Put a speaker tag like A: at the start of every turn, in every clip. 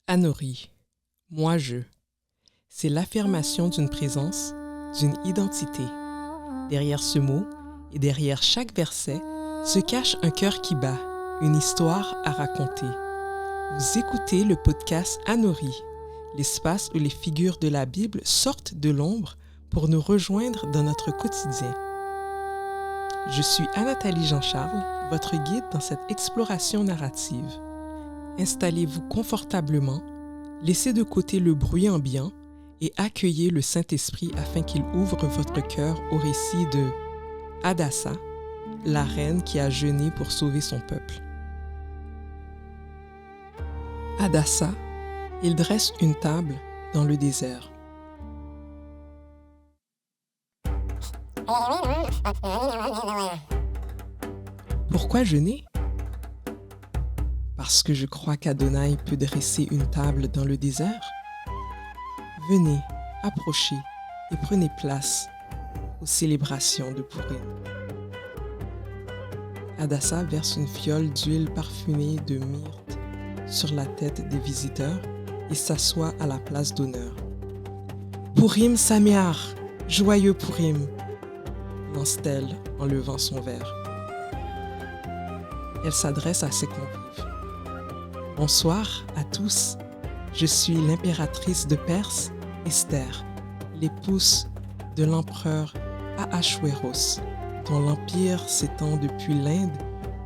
A: Anori, moi je. C'est l'affirmation d'une présence, d'une identité. Derrière ce mot et derrière chaque verset se cache un cœur qui bat, une histoire à raconter. Vous écoutez le podcast Anori, l'espace où les figures de la Bible sortent de l'ombre pour nous rejoindre dans notre quotidien. Je suis Anathalie Jean-Charles, votre guide dans cette exploration narrative. Installez-vous confortablement, laissez de côté le bruit ambiant et accueillez le Saint-Esprit afin qu'il ouvre votre cœur au récit de Hadassa, la reine qui a jeûné pour sauver son peuple. Hadassa, il dresse une table dans le désert. Pourquoi jeûner? Parce que je crois qu'Adonai peut dresser une table dans le désert? Venez, approchez et prenez place aux célébrations de Purim. Hadassa verse une fiole d'huile parfumée de myrte sur la tête des visiteurs et s'assoit à la place d'honneur. Purim Sameach, joyeux Purim, lance-t-elle en levant son verre. Elle s'adresse à ses convives. Bonsoir à tous, je suis l'impératrice de Perse, Esther, l'épouse de l'empereur Ahasuérus, dont l'empire s'étend depuis l'Inde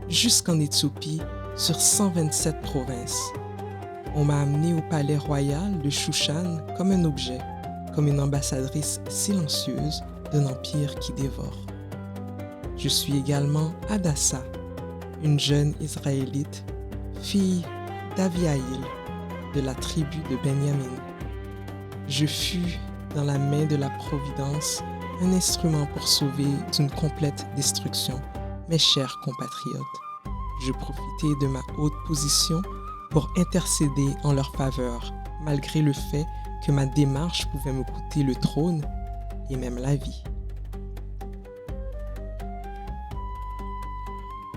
A: jusqu'en Éthiopie sur 127 provinces. On m'a amenée au palais royal de Shushan comme un objet, comme une ambassadrice silencieuse d'un empire qui dévore. Je suis également Hadassa, une jeune Israélite, fille d'Avihaïl, de la tribu de Benjamin. Je fus dans la main de la Providence un instrument pour sauver d'une complète destruction mes chers compatriotes. Je profitais de ma haute position pour intercéder en leur faveur, malgré le fait que ma démarche pouvait me coûter le trône et même la vie.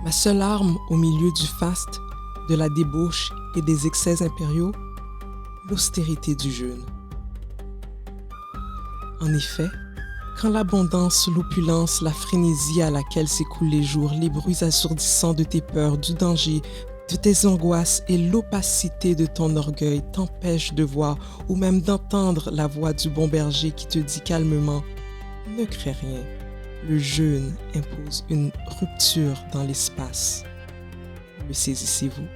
A: Ma seule arme au milieu du faste, de la débauche et des excès impériaux, l'austérité du jeûne. En effet, quand l'abondance, l'opulence, la frénésie à laquelle s'écoulent les jours, les bruits assourdissants de tes peurs, du danger, de tes angoisses et l'opacité de ton orgueil t'empêchent de voir ou même d'entendre la voix du bon berger qui te dit calmement « Ne crains rien ». Le jeûne impose une rupture dans l'espace. Le saisissez-vous?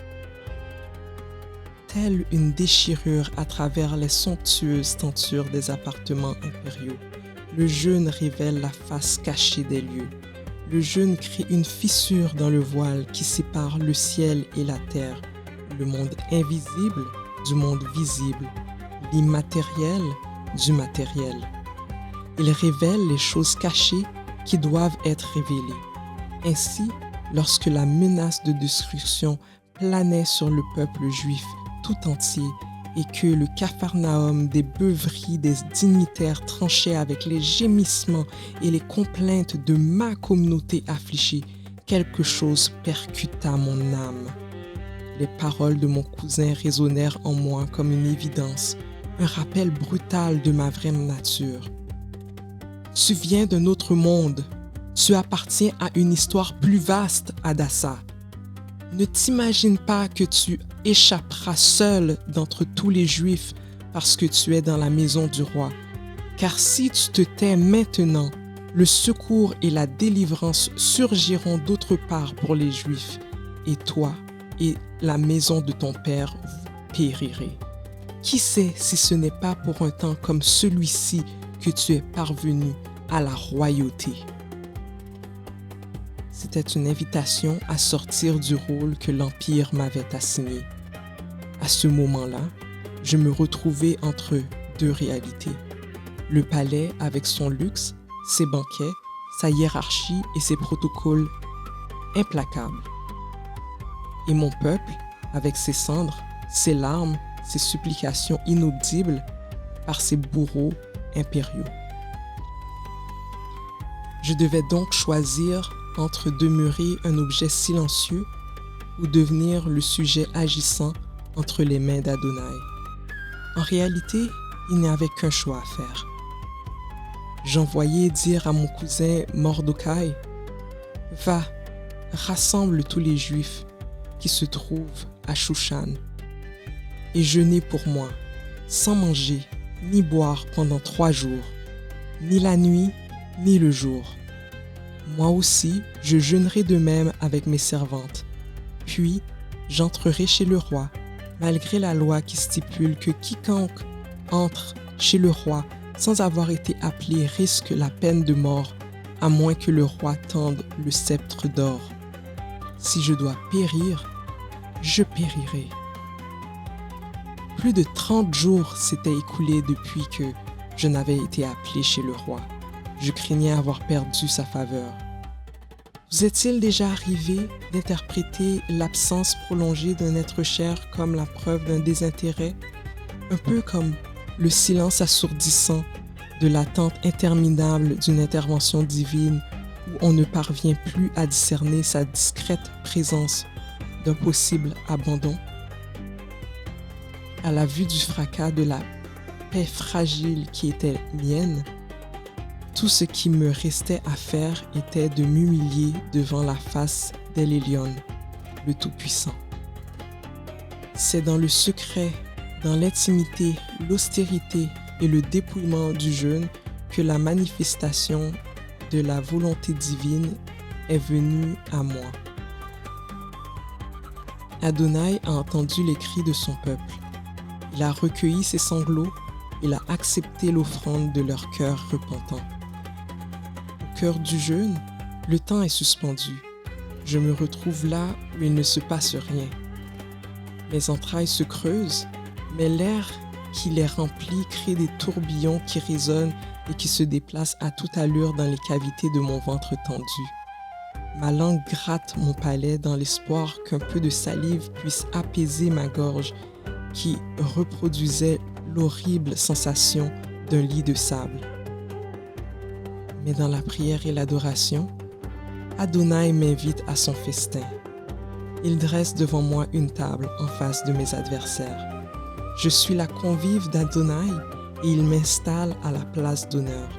A: Telle une déchirure à travers les somptueuses tentures des appartements impériaux, le jeûne révèle la face cachée des lieux. Le jeûne crée une fissure dans le voile qui sépare le ciel et la terre, le monde invisible du monde visible, l'immatériel du matériel. Il révèle les choses cachées qui doivent être révélées. Ainsi, lorsque la menace de destruction planait sur le peuple juif tout entier et que le capharnaüm des beuveries des dignitaires tranchait avec les gémissements et les complaintes de ma communauté affligée, quelque chose percuta mon âme. Les paroles de mon cousin résonnèrent en moi comme une évidence, un rappel brutal de ma vraie nature. Tu viens d'un autre monde. Tu appartiens à une histoire plus vaste, Hadassa. Ne t'imagine pas que tu échapperas seul d'entre tous les Juifs parce que tu es dans la maison du roi. Car si tu te tais maintenant, le secours et la délivrance surgiront d'autre part pour les Juifs, et toi et la maison de ton père vous périrez. Qui sait si ce n'est pas pour un temps comme celui-ci que tu es parvenu à la royauté? C'était une invitation à sortir du rôle que l'Empire m'avait assigné. À ce moment-là, je me retrouvais entre deux réalités. Le palais avec son luxe, ses banquets, sa hiérarchie et ses protocoles implacables. Et mon peuple, avec ses cendres, ses larmes, ses supplications inaudibles par ses bourreaux impériaux. Je devais donc choisir entre demeurer un objet silencieux ou devenir le sujet agissant entre les mains d'Adonai. En réalité, il n'y avait qu'un choix à faire. J'envoyai dire à mon cousin Mordecai, « Va, rassemble tous les Juifs qui se trouvent à Shushan et jeûnez pour moi, sans manger ni boire pendant 3 jours, ni la nuit ni le jour. Moi aussi, je jeûnerai de même avec mes servantes. Puis, j'entrerai chez le roi, malgré la loi qui stipule que quiconque entre chez le roi sans avoir été appelé risque la peine de mort, à moins que le roi tende le sceptre d'or. Si je dois périr, je périrai. » Plus de 30 jours s'étaient écoulés depuis que je n'avais été appelé chez le roi. Je craignais avoir perdu sa faveur. Vous est-il déjà arrivé d'interpréter l'absence prolongée d'un être cher comme la preuve d'un désintérêt, un peu comme le silence assourdissant de l'attente interminable d'une intervention divine où on ne parvient plus à discerner sa discrète présence d'un possible abandon? À la vue du fracas de la paix fragile qui était mienne, tout ce qui me restait à faire était de m'humilier devant la face d'El Elyon, le Tout-Puissant. C'est dans le secret, dans l'intimité, l'austérité et le dépouillement du jeûne que la manifestation de la volonté divine est venue à moi. Adonai a entendu les cris de son peuple. Il a recueilli ses sanglots, il a accepté l'offrande de leur cœur repentant. Au cœur du jeûne, le temps est suspendu. Je me retrouve là où il ne se passe rien. Mes entrailles se creusent, mais l'air qui les remplit crée des tourbillons qui résonnent et qui se déplacent à toute allure dans les cavités de mon ventre tendu. Ma langue gratte mon palais dans l'espoir qu'un peu de salive puisse apaiser ma gorge qui reproduisait l'horrible sensation d'un lit de sable. Mais dans la prière et l'adoration, Adonai m'invite à son festin. Il dresse devant moi une table en face de mes adversaires. Je suis la convive d'Adonai et il m'installe à la place d'honneur.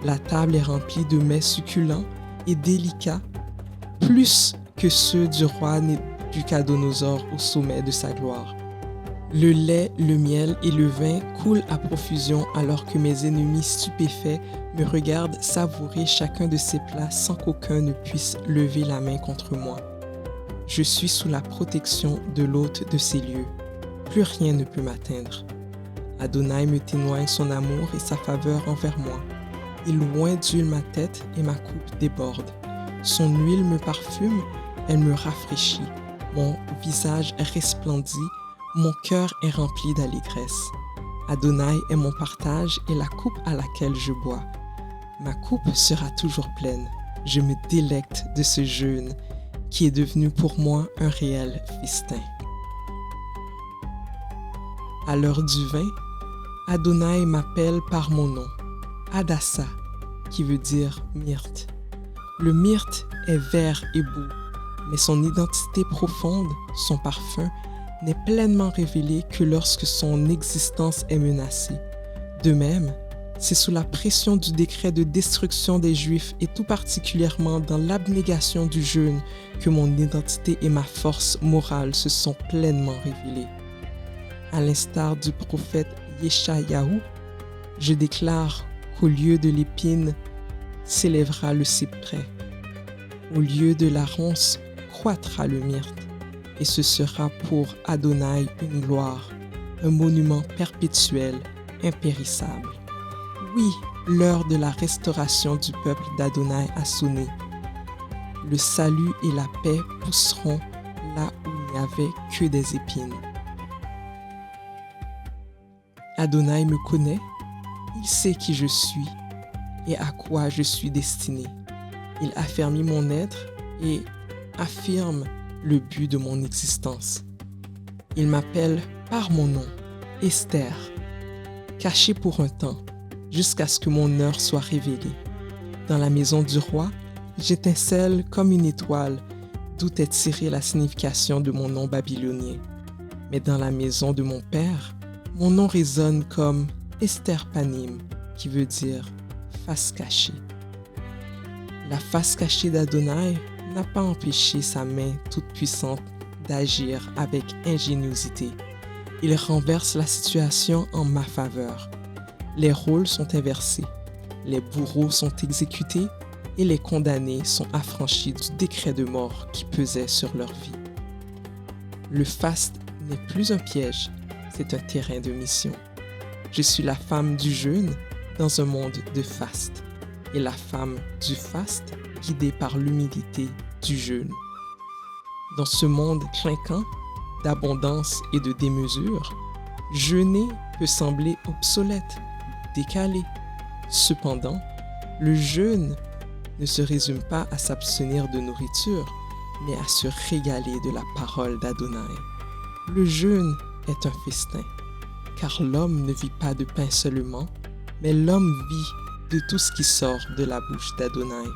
A: La table est remplie de mets succulents et délicats, plus que ceux du roi Nabuchodonosor au sommet de sa gloire. Le lait, le miel et le vin coulent à profusion alors que mes ennemis stupéfaits me regardent savourer chacun de ces plats sans qu'aucun ne puisse lever la main contre moi. Je suis sous la protection de l'hôte de ces lieux. Plus rien ne peut m'atteindre. Adonai me témoigne son amour et sa faveur envers moi. Il oint d'huile ma tête et ma coupe déborde. Son huile me parfume, elle me rafraîchit. Mon visage resplendit, mon cœur est rempli d'allégresse. Adonai est mon partage et la coupe à laquelle je bois. Ma coupe sera toujours pleine. Je me délecte de ce jeûne qui est devenu pour moi un réel festin. À l'heure du vin, Adonai m'appelle par mon nom, Hadassa, qui veut dire myrte. Le myrte est vert et beau, mais son identité profonde, son parfum, n'est pleinement révélé que lorsque son existence est menacée. De même, c'est sous la pression du décret de destruction des Juifs et tout particulièrement dans l'abnégation du jeûne que mon identité et ma force morale se sont pleinement révélées. À l'instar du prophète Yeshayahu, je déclare qu'au lieu de l'épine s'élèvera le cyprès, au lieu de la ronce croîtra le myrte, et ce sera pour Adonai une gloire, un monument perpétuel, impérissable. Oui, l'heure de la restauration du peuple d'Adonai a sonné. Le salut et la paix pousseront là où il n'y avait que des épines. Adonai me connaît, il sait qui je suis et à quoi je suis destiné. Il affermit mon être et affirme le but de mon existence. Il m'appelle par mon nom, Esther, cachée pour un temps, jusqu'à ce que mon heure soit révélée. Dans la maison du roi, j'étincelle comme une étoile, d'où est tirée la signification de mon nom babylonien. Mais dans la maison de mon père, Mon nom résonne comme Esther Panim, qui veut dire face cachée. La face cachée d'Adonai n'a pas empêché sa main toute puissante d'agir avec ingéniosité. Il renverse la situation en ma faveur. Les rôles sont inversés. Les bourreaux sont exécutés et les condamnés sont affranchis du décret de mort qui pesait sur leur vie. Le faste n'est plus un piège, c'est un terrain de mission. Je suis la femme du jeûne dans un monde de faste et la femme du faste guidée par l'humilité du jeûne. Dans ce monde clinquant d'abondance et de démesure, jeûner peut sembler obsolète, décalé. Cependant, le jeûne ne se résume pas à s'abstenir de nourriture, mais à se régaler de la parole d'Adonai. Le jeûne est un festin, car l'homme ne vit pas de pain seulement, mais l'homme vit de tout ce qui sort de la bouche d'Adonai.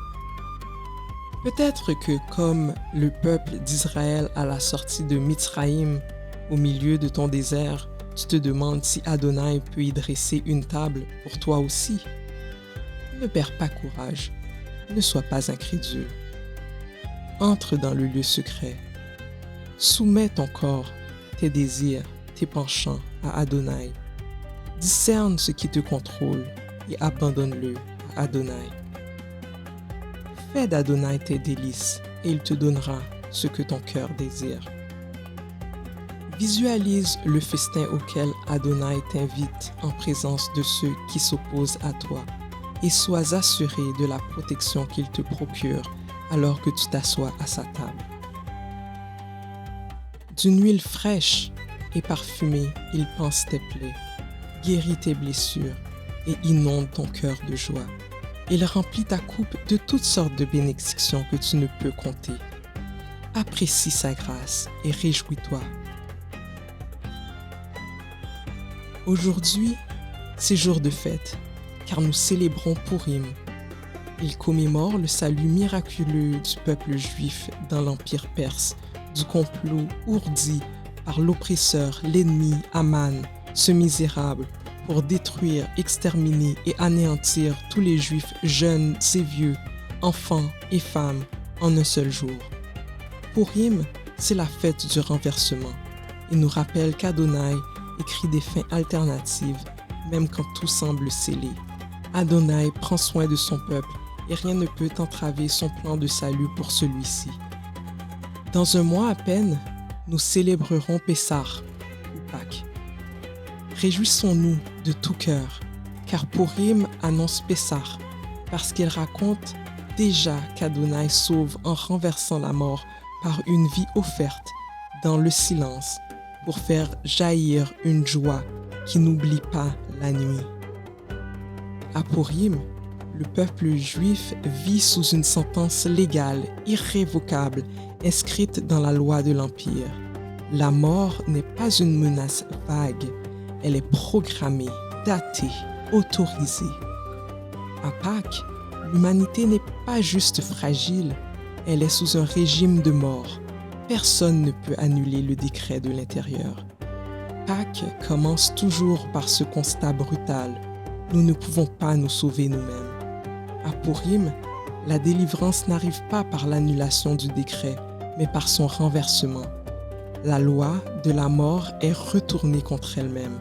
A: Peut-être que, comme le peuple d'Israël à la sortie de Mitsraïm, au milieu de ton désert, tu te demandes si Adonai peut y dresser une table pour toi aussi. Ne perds pas courage, ne sois pas incrédule. Entre dans le lieu secret. Soumets ton corps, tes désirs, tes penchants à Adonai. Discerne ce qui te contrôle et abandonne-le à Adonai. Fais d'Adonai tes délices et il te donnera ce que ton cœur désire. Visualise le festin auquel Adonai t'invite en présence de ceux qui s'opposent à toi et sois assuré de la protection qu'il te procure alors que tu t'assois à sa table. D'une huile fraîche et parfumée, il panse tes plaies, guérit tes blessures et inonde ton cœur de joie. Il remplit ta coupe de toutes sortes de bénédictions que tu ne peux compter. Apprécie sa grâce et réjouis-toi. Aujourd'hui, c'est jour de fête, car nous célébrons Purim. Il commémore le salut miraculeux du peuple juif dans l'Empire perse, du complot ourdi par l'oppresseur, l'ennemi Aman, ce misérable, pour détruire, exterminer et anéantir tous les Juifs jeunes et vieux, enfants et femmes, en un seul jour. Purim, c'est la fête du renversement. Il nous rappelle qu'Adonai écrit des fins alternatives, même quand tout semble scellé. Adonai prend soin de son peuple et rien ne peut entraver son plan de salut pour celui-ci. Dans un mois à peine, nous célébrerons Pessah, ou Pâques. Réjouissons-nous de tout cœur, car Purim annonce Pessah, parce qu'il raconte déjà qu'Adonai sauve en renversant la mort par une vie offerte dans le silence pour faire jaillir une joie qui n'oublie pas la nuit. À Purim, le peuple juif vit sous une sentence légale, irrévocable, inscrite dans la loi de l'Empire. La mort n'est pas une menace vague, elle est programmée, datée, autorisée. À Pâques, l'humanité n'est pas juste fragile, elle est sous un régime de mort. Personne ne peut annuler le décret de l'intérieur. Pâques commence toujours par ce constat brutal. Nous ne pouvons pas nous sauver nous-mêmes. À Purim, la délivrance n'arrive pas par l'annulation du décret, mais par son renversement. La loi de la mort est retournée contre elle-même.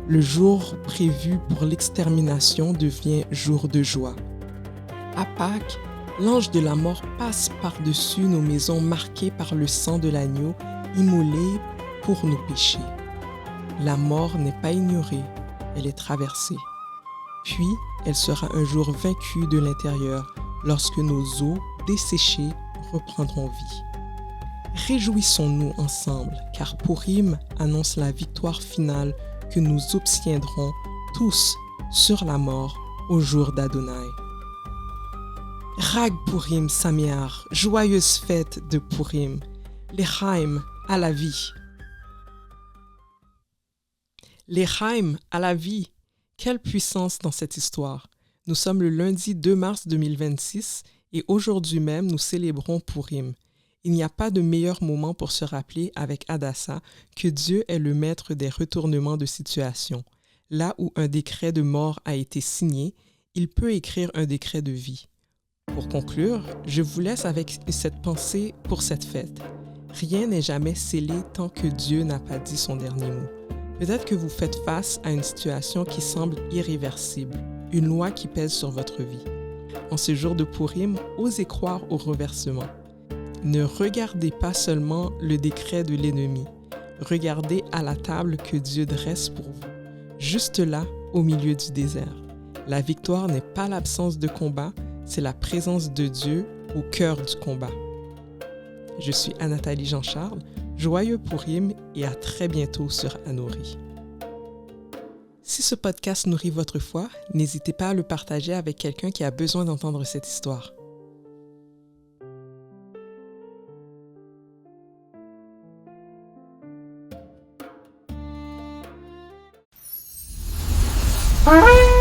A: Le jour prévu pour l'extermination devient jour de joie. À Pâques, l'ange de la mort passe par-dessus nos maisons marquées par le sang de l'agneau immolé pour nos péchés. La mort n'est pas ignorée, elle est traversée. Puis, elle sera un jour vaincue de l'intérieur lorsque nos os desséchés reprendront vie. Réjouissons-nous ensemble, car Purim annonce la victoire finale que nous obtiendrons tous sur la mort au jour d'Adonai. Rag Purim Sameach, joyeuse fête de Purim, L'Echaim à la vie. L'Echaim à la vie, quelle puissance dans cette histoire. Nous sommes le lundi 2 mars 2026 et aujourd'hui même nous célébrons Purim. Il n'y a pas de meilleur moment pour se rappeler avec Hadassa que Dieu est le maître des retournements de situation. Là où un décret de mort a été signé, il peut écrire un décret de vie. Pour conclure, je vous laisse avec cette pensée pour cette fête. Rien n'est jamais scellé tant que Dieu n'a pas dit son dernier mot. Peut-être que vous faites face à une situation qui semble irréversible, une loi qui pèse sur votre vie. En ce jour de Pourim, osez croire au renversement. Ne regardez pas seulement le décret de l'ennemi. Regardez à la table que Dieu dresse pour vous, juste là, au milieu du désert. La victoire n'est pas l'absence de combat, c'est la présence de Dieu au cœur du combat. Je suis Anathalie Jean-Charles, joyeux Pourim et à très bientôt sur Anori. Si ce podcast nourrit votre foi, n'hésitez pas à le partager avec quelqu'un qui a besoin d'entendre cette histoire. Ah!